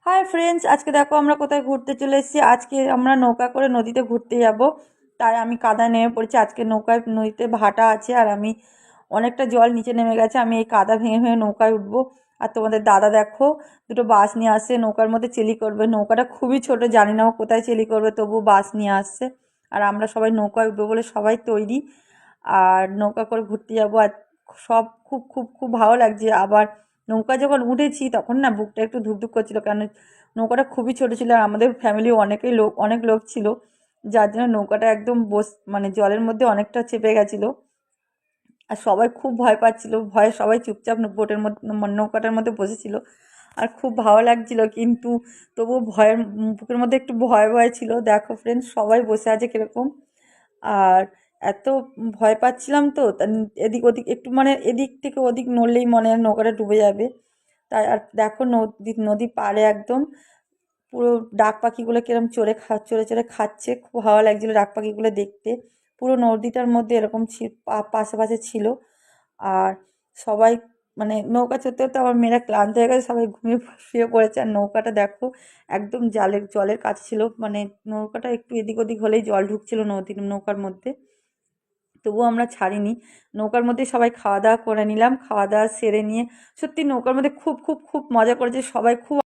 Hi friends, আজকে দেখো আমরা কোথায় ঘুরতে চলে এসেছি। আজকে আমরা নৌকা করে নদীতে ঘুরতে যাব। তাই আমি কাদা নেমে পড়েছি। আজকে নদীতে ভাটা আছে আর আমি অনেকটা জল নিচে নেমে গেছে। আমি এই কাদা ভেঙে ভেঙে নৌকায় উঠবো। আর তোমাদের দাদা দেখো দুটো বাঁশ নিয়ে আসছে, নৌকার মধ্যে চেলি করবে। নৌকাটা খুবই ছোট, জানি না ও কোথায় চেলি করবে, তবু বাঁশ নিয়ে আসছে। আর আমরা সবাই নৌকায় উঠবো বলে সবাই তৈরি। আর নৌকা করে ঘুরতে যাবো। আর সব খুব খুব খুব ভালো লাগছে। আবার নৌকা যখন উঠেছি তখন না বুকটা একটু ধুকধুক করছিল, কারণ নৌকাটা খুবই ছোট ছিল আর আমাদের ফ্যামিলি অনেক লোক ছিল, যার জন্য নৌকাটা একদম মানে জলের মধ্যে অনেকটা চেপে গেছিলো। আর সবাই খুব ভয় পাচ্ছিল, ভয়ে সবাই চুপচাপ বোটের মধ্যে নৌকাটার মধ্যে বসেছিল। আর খুব ভালো লাগছিল, কিন্তু তবুও বুকের মধ্যে একটু ভয় ভয় ছিল। দেখো ফ্রেন্ডস, সবাই বসে আছে কিরকম। আর এত ভয় পাচ্ছিলাম তো এদিক ওদিক একটু মানে এদিক থেকে ওদিক নড়লেই মনে হয় নৌকাটা ডুবে যাবে। তাই আর দেখো নদী পাড়ে একদম পুরো ডাক পাখিগুলো কিরম চড়ে চড়ে খাচ্ছে। খুব ভালো লাগছিল ডাক পাখিগুলো দেখতে। পুরো নদীটার মধ্যে এরকম পাশে পাশে ছিল। আর সবাই মানে নৌকা চড়তে চড়তে আমার মেয়েরা ক্লান্ত হয়ে গেছে, সবাই ঘুমিয়ে শুয়ে পড়েছে। আর নৌকাটা দেখো একদম জলের কাছে ছিল, মানে নৌকাটা একটু এদিক ওদিক হলেই জল ঢুকছিল নৌকার মধ্যে। তবুও আমরা ছাড়িনি। নৌকার মধ্যে সবাই খাওয়া দাওয়া করে নিলাম। খাওয়া দাওয়া সেরে নিয়ে সত্যি নৌকার মধ্যে খুব খুব খুব মজা করেছে সবাই। খুব